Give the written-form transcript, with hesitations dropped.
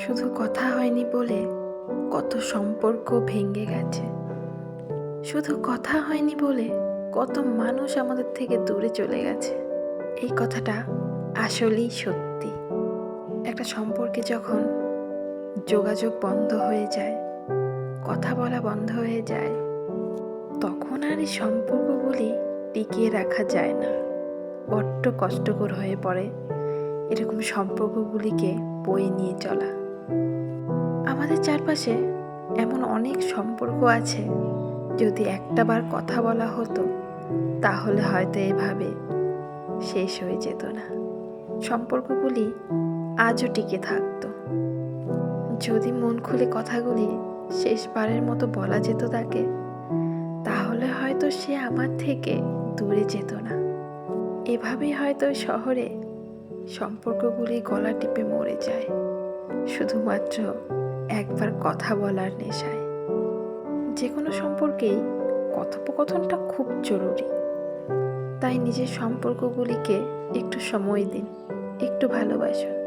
শুধু কথা হয়নি বলে কত সম্পর্ক ভেঙে গেছে। শুধু কথা হয়নি বলে কত মানুষ আমাদের থেকে দূরে চলে গেছে। এই কথাটা আসলেই সত্যি। একটা সম্পর্কে যখন যোগাযোগ বন্ধ হয়ে যায়, কথা বলা বন্ধ হয়ে যায়, তখন আর এই সম্পর্কগুলি টিকিয়ে রাখা যায় না। বড্ড কষ্টকর হয়ে পড়ে এরকম সম্পর্কগুলিকে বয়ে নিয়ে চলা। আমাদের চারপাশে এমন অনেক সম্পর্ক আছে, যদি একটাবার কথা বলা হতো তাহলে হয়তো এভাবে শেষ হয়ে যেত না। সম্পর্কগুলি আজও টিকে থাকতো। যদি মন খুলে কথাগুলি শেষবারের মতো বলা যেত তাকে, তাহলে হয়তো সে আমার থেকে দূরে যেত না। এভাবেই হয়তো শহরে সম্পর্কগুলি গলা টিপে মরে যায়, শুধুমাত্র একবার কথা বলার নেশায়। যে কোনো সম্পর্কেই কথোপকথনটা খুব জরুরি। তাই নিজের সম্পর্কগুলিকে একটু সময় দিন, একটু ভালোবাসুন।